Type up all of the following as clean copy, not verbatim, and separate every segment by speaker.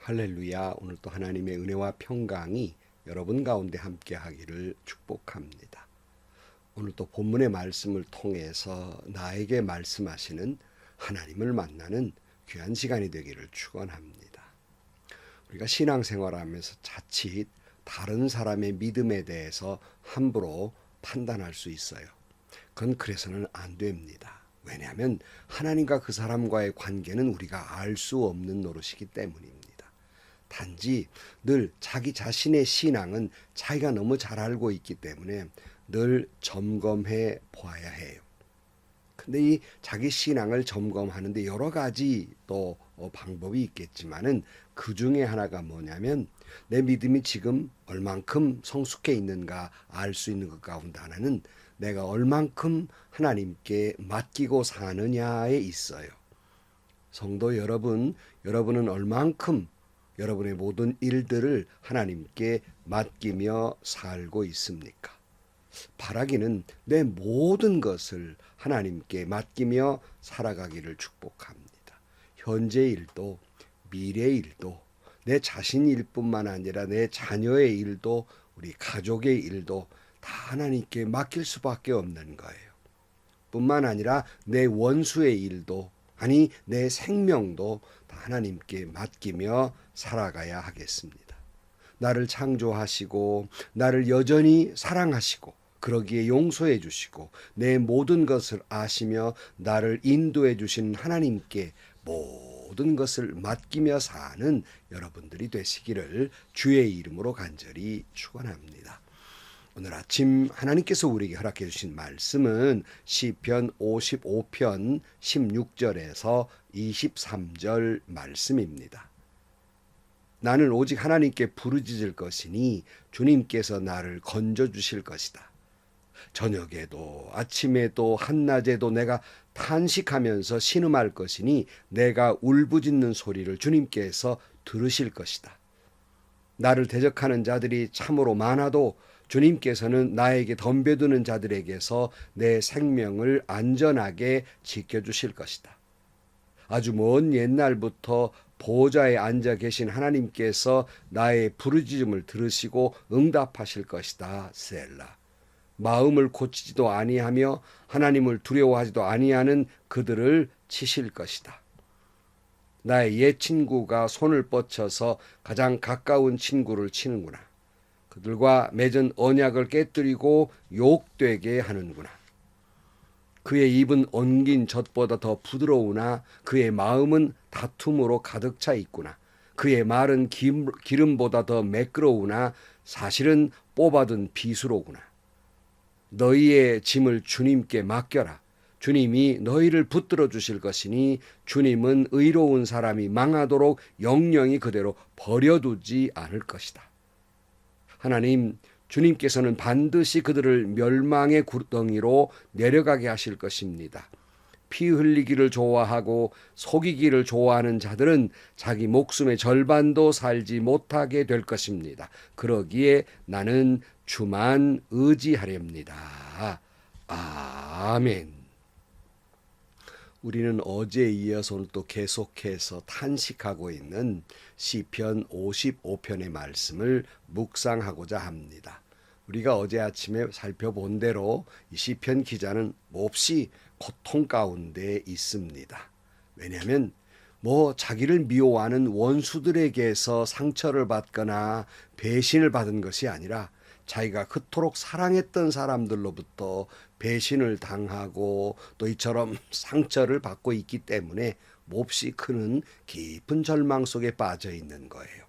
Speaker 1: 할렐루야. 오늘 또 하나님의 은혜와 평강이 여러분 가운데 함께 하기를 축복합니다. 오늘 또 본문의 말씀을 통해서 나에게 말씀하시는 하나님을 만나는 귀한 시간이 되기를 축원합니다. 우리가 신앙생활하면서 자칫 다른 사람의 믿음에 대해서 함부로 판단할 수 있어요. 그건 그래서는 안 됩니다. 왜냐하면 하나님과 그 사람과의 관계는 우리가 알 수 없는 노릇이기 때문입니다. 단지 늘 자기 자신의 신앙은 자기가 너무 잘 알고 있기 때문에 늘 점검해 보아야 해요. 근데 이 자기 신앙을 점검하는데 여러 가지 또 방법이 있겠지만은 그 중에 하나가 뭐냐면 내 믿음이 지금 얼만큼 성숙해 있는가 알 수 있는 것 가운데 하나는 내가 얼만큼 하나님께 맡기고 사느냐에 있어요. 성도 여러분, 여러분은 얼만큼 여러분의 모든 일들을 하나님께 맡기며 살고 있습니까? 바라기는 내 모든 것을 하나님께 맡기며 살아가기를 축복합니다. 현재 일도 미래 일도 내 자신 일뿐만 아니라 내 자녀의 일도 우리 가족의 일도 다 하나님께 맡길 수밖에 없는 거예요. 뿐만 아니라 내 원수의 일도 아니 내 생명도 다 하나님께 맡기며 살아가야 하겠습니다. 나를 창조하시고 나를 여전히 사랑하시고 그러기에 용서해 주시고 내 모든 것을 아시며 나를 인도해 주신 하나님께 모든 것을 맡기며 사는 여러분들이 되시기를 주의 이름으로 간절히 축원합니다. 오늘 아침 하나님께서 우리에게 허락해 주신 말씀은 시편 55편 16절에서 23절 말씀입니다. 나는 오직 하나님께 부르짖을 것이니 주님께서 나를 건져주실 것이다. 저녁에도 아침에도 한낮에도 내가 탄식하면서 신음할 것이니 내가 울부짖는 소리를 주님께서 들으실 것이다. 나를 대적하는 자들이 참으로 많아도 주님께서는 나에게 덤벼드는 자들에게서 내 생명을 안전하게 지켜주실 것이다. 아주 먼 옛날부터 보좌에 앉아 계신 하나님께서 나의 부르짖음을 들으시고 응답하실 것이다. 셀라. 마음을 고치지도 아니하며 하나님을 두려워하지도 아니하는 그들을 치실 것이다. 나의 옛 친구가 손을 뻗쳐서 가장 가까운 친구를 치는구나. 그들과 맺은 언약을 깨뜨리고 욕되게 하는구나. 그의 입은 엉긴 젖보다 더 부드러우나 그의 마음은 다툼으로 가득 차 있구나. 그의 말은 기름보다 더 매끄러우나 사실은 뽑아둔 비수로구나. 너희의 짐을 주님께 맡겨라. 주님이 너희를 붙들어 주실 것이니 주님은 의로운 사람이 망하도록 영영이 그대로 버려두지 않을 것이다. 하나님, 주님께서는 반드시 그들을 멸망의 구덩이로 내려가게 하실 것입니다. 피 흘리기를 좋아하고 속이기를 좋아하는 자들은 자기 목숨의 절반도 살지 못하게 될 것입니다. 그러기에 나는 주만 의지하렵니다. 아멘. 우리는 어제에 이어서 오늘 또 계속해서 탄식하고 있는 시편 55편의 말씀을 묵상하고자 합니다. 우리가 어제 아침에 살펴본 대로 이 시편 기자는 몹시 고통 가운데 있습니다. 왜냐하면 자기를 미워하는 원수들에게서 상처를 받거나 배신을 받은 것이 아니라 자기가 그토록 사랑했던 사람들로부터 배신을 당하고 또 이처럼 상처를 받고 있기 때문에 몹시 그는 깊은 절망 속에 빠져 있는 거예요.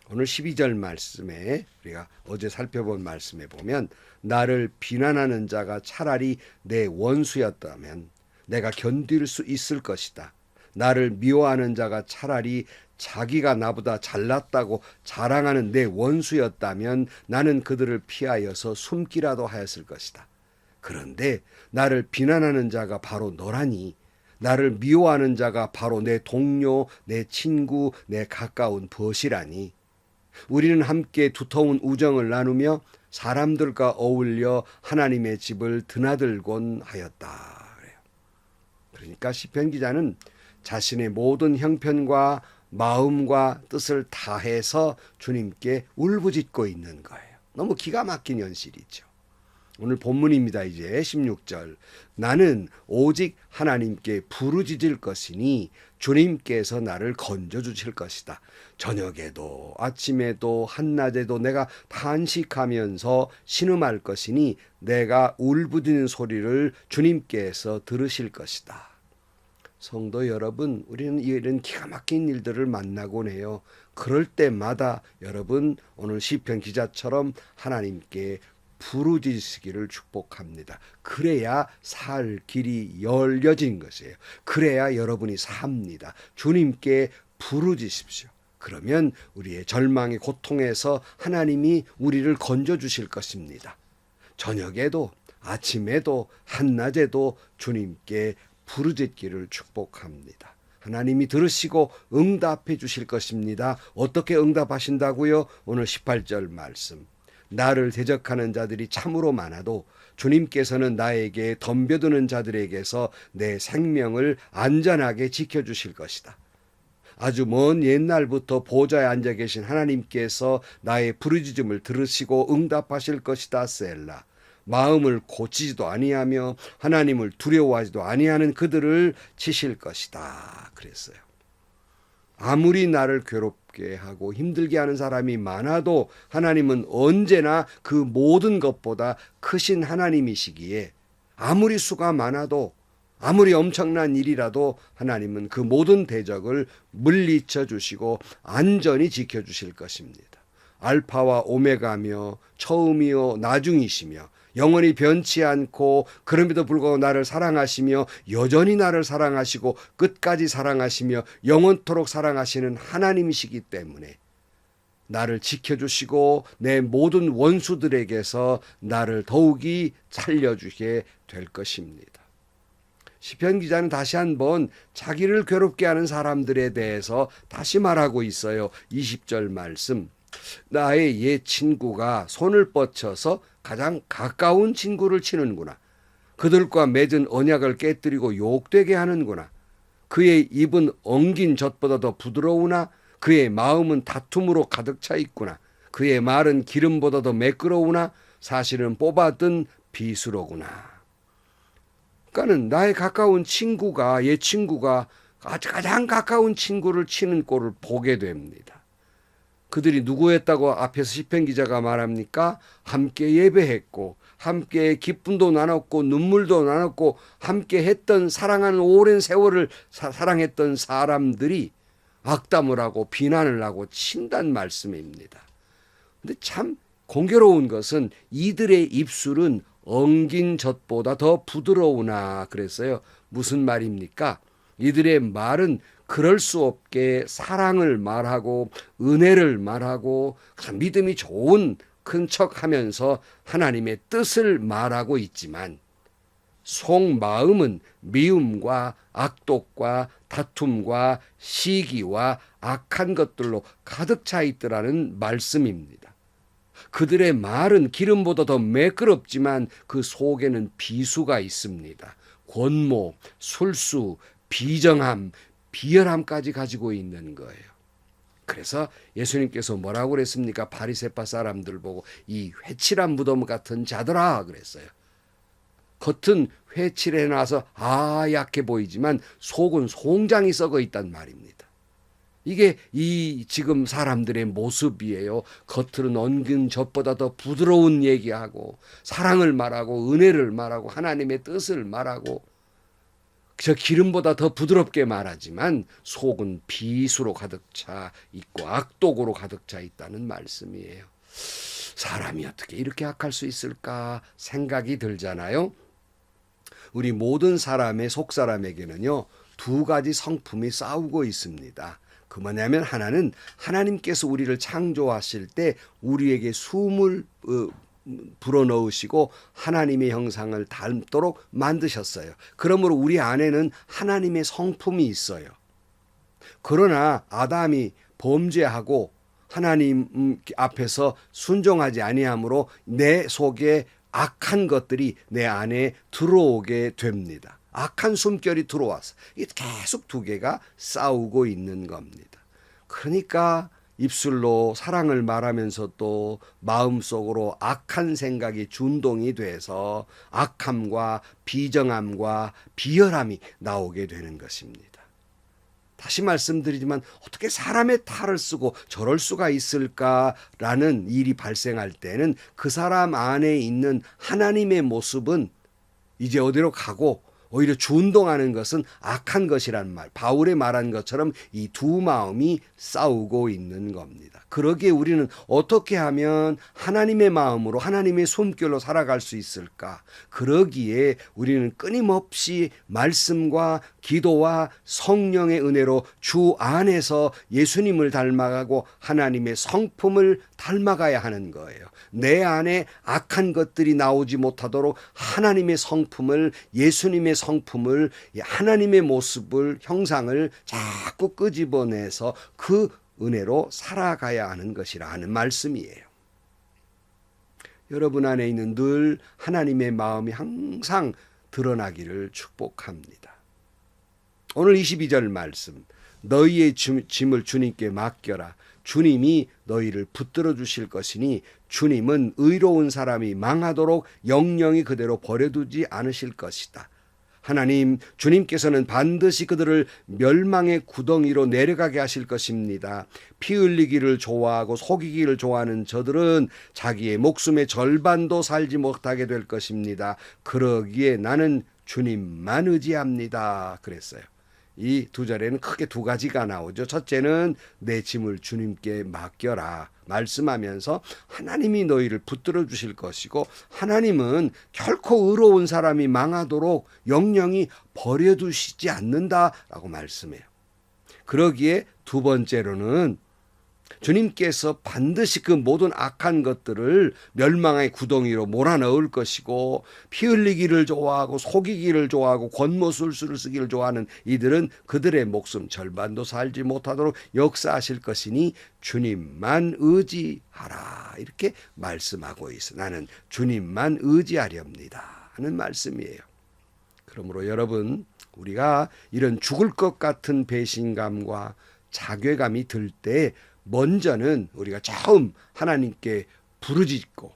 Speaker 1: 오늘 12절 말씀에 우리가 어제 살펴본 말씀에 보면 나를 비난하는 자가 차라리 내 원수였다면 내가 견딜 수 있을 것이다. 나를 미워하는 자가 차라리 자기가 나보다 잘났다고 자랑하는 내 원수였다면 나는 그들을 피하여서 숨기라도 하였을 것이다. 그런데 나를 비난하는 자가 바로 너라니, 나를 미워하는 자가 바로 내 동료, 내 친구, 내 가까운 벗이라니. 우리는 함께 두터운 우정을 나누며 사람들과 어울려 하나님의 집을 드나들곤 하였다. 그러니까 시편 기자는 자신의 모든 형편과 마음과 뜻을 다해서 주님께 울부짖고 있는 거예요. 너무 기가 막힌 현실이죠. 오늘 본문입니다. 이제 16절. 나는 오직 하나님께 부르짖을 것이니 주님께서 나를 건져주실 것이다. 저녁에도 아침에도 한낮에도 내가 탄식하면서 신음할 것이니 내가 울부짖는 소리를 주님께서 들으실 것이다. 성도 여러분, 우리는 이런 기가 막힌 일들을 만나곤 해요. 그럴 때마다 여러분 오늘 시편 기자처럼 하나님께 부르짖으시기를 축복합니다. 그래야 살 길이 열려진 것이에요. 그래야 여러분이 삽니다. 주님께 부르짖으십시오. 그러면 우리의 절망의 고통에서 하나님이 우리를 건져주실 것입니다. 저녁에도 아침에도 한낮에도 주님께 부르짖기를 축복합니다. 하나님이 들으시고 응답해 주실 것입니다. 어떻게 응답하신다고요? 오늘 18절 말씀. 나를 대적하는 자들이 참으로 많아도 주님께서는 나에게 덤벼드는 자들에게서 내 생명을 안전하게 지켜주실 것이다. 아주 먼 옛날부터 보좌에 앉아 계신 하나님께서 나의 부르짖음을 들으시고 응답하실 것이다. 셀라. 마음을 고치지도 아니하며 하나님을 두려워하지도 아니하는 그들을 치실 것이다. 그랬어요. 아무리 나를 괴롭게 하고 힘들게 하는 사람이 많아도 하나님은 언제나 그 모든 것보다 크신 하나님이시기에 아무리 수가 많아도 아무리 엄청난 일이라도 하나님은 그 모든 대적을 물리쳐 주시고 안전히 지켜주실 것입니다. 알파와 오메가며 처음이요 나중이시며 영원히 변치 않고 그럼에도 불구하고 나를 사랑하시며 여전히 나를 사랑하시고 끝까지 사랑하시며 영원토록 사랑하시는 하나님이시기 때문에 나를 지켜주시고 내 모든 원수들에게서 나를 더욱이 살려주게 될 것입니다. 시편 기자는 다시 한번 자기를 괴롭게 하는 사람들에 대해서 다시 말하고 있어요. 20절 말씀. 나의 옛 친구가 손을 뻗쳐서 가장 가까운 친구를 치는구나. 그들과 맺은 언약을 깨뜨리고 욕되게 하는구나. 그의 입은 엉긴 젖보다 더 부드러우나 그의 마음은 다툼으로 가득 차 있구나. 그의 말은 기름보다 더 매끄러우나 사실은 뽑아든 비수로구나. 그러니까는 나의 가까운 친구가 옛 친구가 가장 가까운 친구를 치는 꼴을 보게 됩니다. 그들이 누구였다고 앞에서 시편 기자가 말합니까? 함께 예배했고 함께 기쁨도 나눴고 눈물도 나눴고 함께 했던 사랑하는 오랜 세월을 사랑했던 사람들이 악담을 하고 비난을 하고 친단 말씀입니다. 근데 참 공교로운 것은 이들의 입술은 엉긴 젖보다 더 부드러우나 그랬어요. 무슨 말입니까? 이들의 말은 그럴 수 없게 사랑을 말하고 은혜를 말하고 믿음이 좋은 큰 척하면서 하나님의 뜻을 말하고 있지만 속마음은 미움과 악독과 다툼과 시기와 악한 것들로 가득 차 있더라는 말씀입니다. 그들의 말은 기름보다 더 매끄럽지만 그 속에는 비수가 있습니다. 권모, 술수, 비정함, 비열함까지 가지고 있는 거예요. 그래서 예수님께서 뭐라고 그랬습니까? 바리새파 사람들 보고 이 회칠한 무덤 같은 자들아 그랬어요. 겉은 회칠해놔서 약해 보이지만 속은 송장이 썩어 있단 말입니다. 이게 이 지금 사람들의 모습이에요. 겉으로는 엉근 젖보다 더 부드러운 얘기하고 사랑을 말하고 은혜를 말하고 하나님의 뜻을 말하고 저 기름보다 더 부드럽게 말하지만 속은 비수로 가득 차 있고 악독으로 가득 차 있다는 말씀이에요. 사람이 어떻게 이렇게 악할 수 있을까 생각이 들잖아요. 우리 모든 사람의 속사람에게는요 2가지 성품이 싸우고 있습니다. 그 뭐냐면 하나는 하나님께서 우리를 창조하실 때 우리에게 숨을 불어넣으시고 하나님의 형상을 닮도록 만드셨어요. 그러므로 우리 안에는 하나님의 성품이 있어요. 그러나 아담이 범죄하고 하나님 앞에서 순종하지 아니함으로 내 속에 악한 것들이 내 안에 들어오게 됩니다. 악한 숨결이 들어와서 계속 2개가 싸우고 있는 겁니다. 그러니까 입술로 사랑을 말하면서 또 마음속으로 악한 생각이 준동이 돼서 악함과 비정함과 비열함이 나오게 되는 것입니다. 다시 말씀드리지만 어떻게 사람의 탈을 쓰고 저럴 수가 있을까라는 일이 발생할 때는 그 사람 안에 있는 하나님의 모습은 이제 어디로 가고 오히려 준동하는 것은 악한 것이란 말. 바울이 말한 것처럼 이 두 마음이 싸우고 있는 겁니다. 그러기에 우리는 어떻게 하면 하나님의 마음으로 하나님의 숨결로 살아갈 수 있을까? 그러기에 우리는 끊임없이 말씀과 기도와 성령의 은혜로 주 안에서 예수님을 닮아가고 하나님의 성품을 닮아가야 하는 거예요. 내 안에 악한 것들이 나오지 못하도록 하나님의 성품을, 예수님의 성품을, 하나님의 모습을, 형상을 자꾸 끄집어내서 그 은혜로 살아가야 하는 것이라는 말씀이에요. 여러분 안에 있는 늘 하나님의 마음이 항상 드러나기를 축복합니다. 오늘 22절 말씀, 너희의 짐을 주님께 맡겨라. 주님이 너희를 붙들어 주실 것이니 주님은 의로운 사람이 망하도록 영영이 그대로 버려두지 않으실 것이다. 하나님, 주님께서는 반드시 그들을 멸망의 구덩이로 내려가게 하실 것입니다. 피 흘리기를 좋아하고 속이기를 좋아하는 저들은 자기의 목숨의 절반도 살지 못하게 될 것입니다. 그러기에 나는 주님만 의지합니다. 그랬어요. 이 두 절에는 크게 두 가지가 나오죠. 첫째는 내 짐을 주님께 맡겨라 말씀하면서 하나님이 너희를 붙들어 주실 것이고, 하나님은 결코 의로운 사람이 망하도록 영영이 버려두시지 않는다라고 말씀해요. 그러기에 두 번째로는 주님께서 반드시 그 모든 악한 것들을 멸망의 구덩이로 몰아넣을 것이고, 피 흘리기를 좋아하고 속이기를 좋아하고 권모술수를 쓰기를 좋아하는 이들은 그들의 목숨 절반도 살지 못하도록 역사하실 것이니 주님만 의지하라, 이렇게 말씀하고 있어. 나는 주님만 의지하렵니다 하는 말씀이에요. 그러므로 여러분, 우리가 이런 죽을 것 같은 배신감과 자괴감이 들 때 먼저는 우리가 처음 하나님께 부르짖고,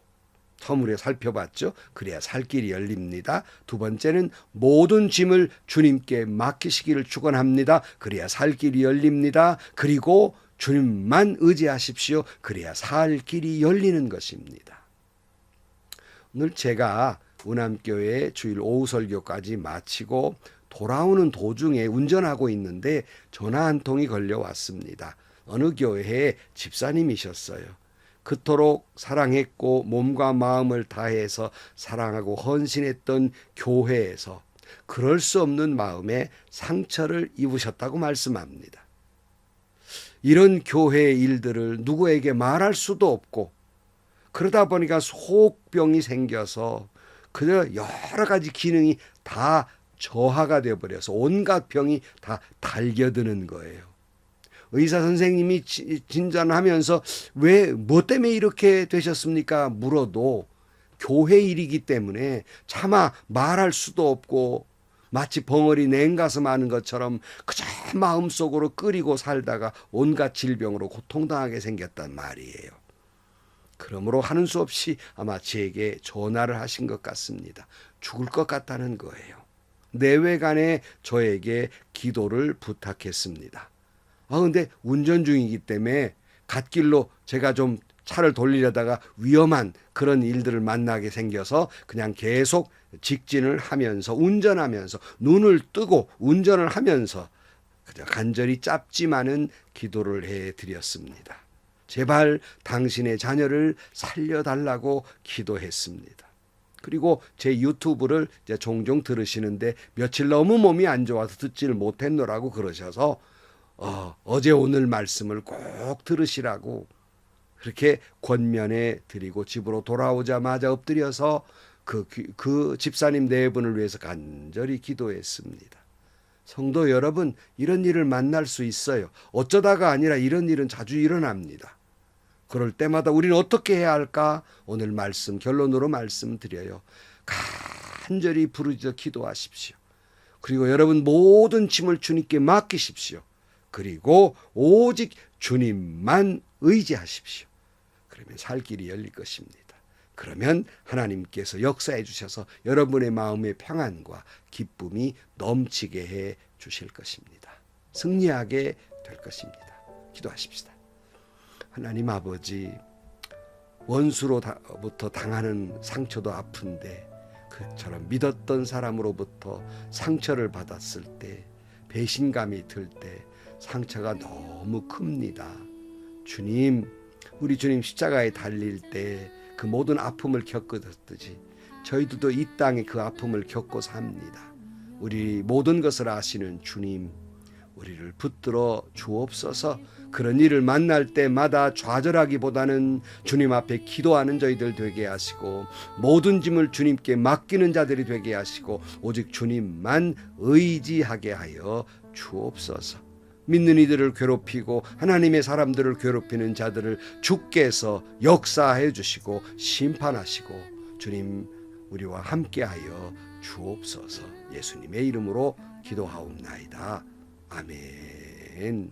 Speaker 1: 처음 우리가 살펴봤죠. 그래야 살 길이 열립니다. 두 번째는 모든 짐을 주님께 맡기시기를 축원합니다. 그래야 살 길이 열립니다. 그리고 주님만 의지하십시오. 그래야 살 길이 열리는 것입니다. 오늘 제가 운암교회 주일 오후 설교까지 마치고 돌아오는 도중에 운전하고 있는데 전화 한 통이 걸려왔습니다. 어느 교회에 집사님이셨어요. 그토록 사랑했고 몸과 마음을 다해서 사랑하고 헌신했던 교회에서 그럴 수 없는 마음에 상처를 입으셨다고 말씀합니다. 이런 교회의 일들을 누구에게 말할 수도 없고, 그러다 보니까 속병이 생겨서 그저 여러 가지 기능이 다 저하가 되어버려서 온갖 병이 다 달겨드는 거예요. 의사 선생님이 진단하면서 왜, 뭐 때문에 이렇게 되셨습니까? 물어도 교회 일이기 때문에 차마 말할 수도 없고, 마치 벙어리 냉가슴 하는 것처럼 그저 마음속으로 끓이고 살다가 온갖 질병으로 고통당하게 생겼단 말이에요. 그러므로 하는 수 없이 아마 제게 전화를 하신 것 같습니다. 죽을 것 같다는 거예요. 내외간에 저에게 기도를 부탁했습니다. 근데 운전 중이기 때문에 갓길로 제가 좀 차를 돌리려다가 위험한 그런 일들을 만나게 생겨서 그냥 계속 직진을 하면서, 운전하면서, 눈을 뜨고 운전을 하면서 그저 간절히 짧지만은 기도를 해드렸습니다. 제발 당신의 자녀를 살려달라고 기도했습니다. 그리고 제 유튜브를 이제 종종 들으시는데 며칠 너무 몸이 안 좋아서 듣지를 못했노라고 그러셔서 어제 오늘 말씀을 꼭 들으시라고 그렇게 권면해 드리고 집으로 돌아오자마자 엎드려서 그 집사님 네 분을 위해서 간절히 기도했습니다. 성도 여러분, 이런 일을 만날 수 있어요. 어쩌다가 아니라 이런 일은 자주 일어납니다. 그럴 때마다 우리는 어떻게 해야 할까? 오늘 말씀 결론으로 말씀드려요. 간절히 부르짖어 기도하십시오. 그리고 여러분 모든 짐을 주님께 맡기십시오. 그리고 오직 주님만 의지하십시오. 그러면 살 길이 열릴 것입니다. 그러면 하나님께서 역사해 주셔서 여러분의 마음의 평안과 기쁨이 넘치게 해 주실 것입니다. 승리하게 될 것입니다. 기도하십시다. 하나님 아버지, 원수로부터 당하는 상처도 아픈데 그처럼 믿었던 사람으로부터 상처를 받았을 때, 배신감이 들 때 상처가 너무 큽니다. 주님, 우리 주님 십자가에 달릴 때 그 모든 아픔을 겪었듯이 저희들도 이 땅에 그 아픔을 겪고 삽니다. 우리 모든 것을 아시는 주님, 우리를 붙들어 주옵소서. 그런 일을 만날 때마다 좌절하기보다는 주님 앞에 기도하는 저희들 되게 하시고, 모든 짐을 주님께 맡기는 자들이 되게 하시고, 오직 주님만 의지하게 하여 주옵소서. 믿는 이들을 괴롭히고 하나님의 사람들을 괴롭히는 자들을 주께서 역사해 주시고 심판하시고, 주님 우리와 함께하여 주옵소서. 예수님의 이름으로 기도하옵나이다. 아멘.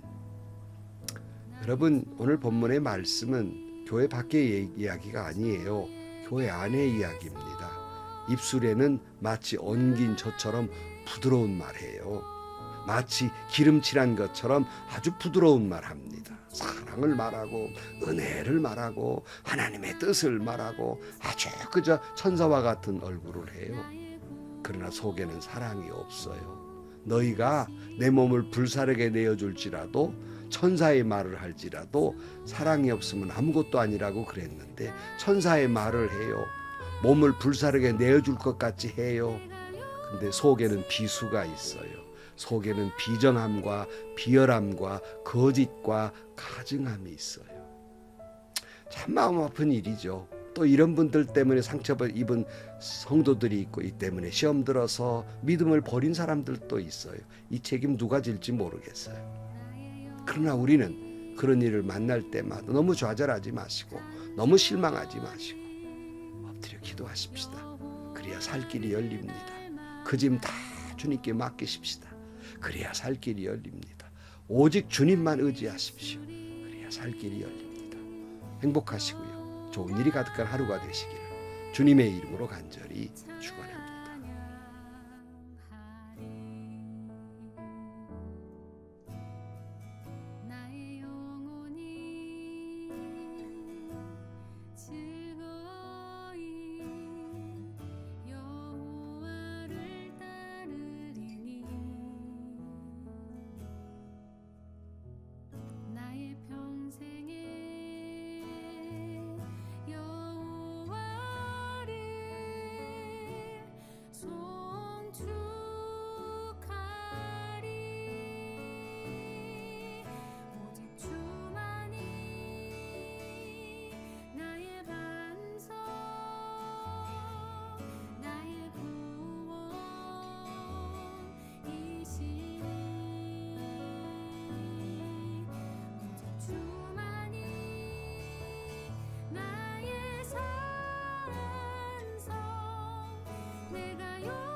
Speaker 1: 여러분, 오늘 본문의 말씀은 교회 밖의 이야기가 아니에요. 교회 안의 이야기입니다. 입술에는 마치 엉긴 젖처럼 부드러운 말이에요. 마치 기름칠한 것처럼 아주 부드러운 말합니다. 사랑을 말하고 은혜를 말하고 하나님의 뜻을 말하고 아주 그저 천사와 같은 얼굴을 해요. 그러나 속에는 사랑이 없어요. 너희가 내 몸을 불사르게 내어줄지라도, 천사의 말을 할지라도 사랑이 없으면 아무것도 아니라고 그랬는데 천사의 말을 해요. 몸을 불사르게 내어줄 것 같이 해요. 근데 속에는 비수가 있어요. 속에는 비정함과 비열함과 거짓과 가증함이 있어요. 참 마음 아픈 일이죠. 또 이런 분들 때문에 상처를 입은 성도들이 있고, 이 때문에 시험 들어서 믿음을 버린 사람들도 있어요. 이 책임 누가 질지 모르겠어요. 그러나 우리는 그런 일을 만날 때마다 너무 좌절하지 마시고, 너무 실망하지 마시고 엎드려 기도하십시다. 그래야 살 길이 열립니다. 그 짐 다 주님께 맡기십시다. 그래야 살 길이 열립니다. 오직 주님만 의지하십시오. 그래야 살 길이 열립니다. 행복하시고요, 좋은 일이 가득한 하루가 되시기를 주님의 이름으로 간절히 축원합니다.
Speaker 2: 내가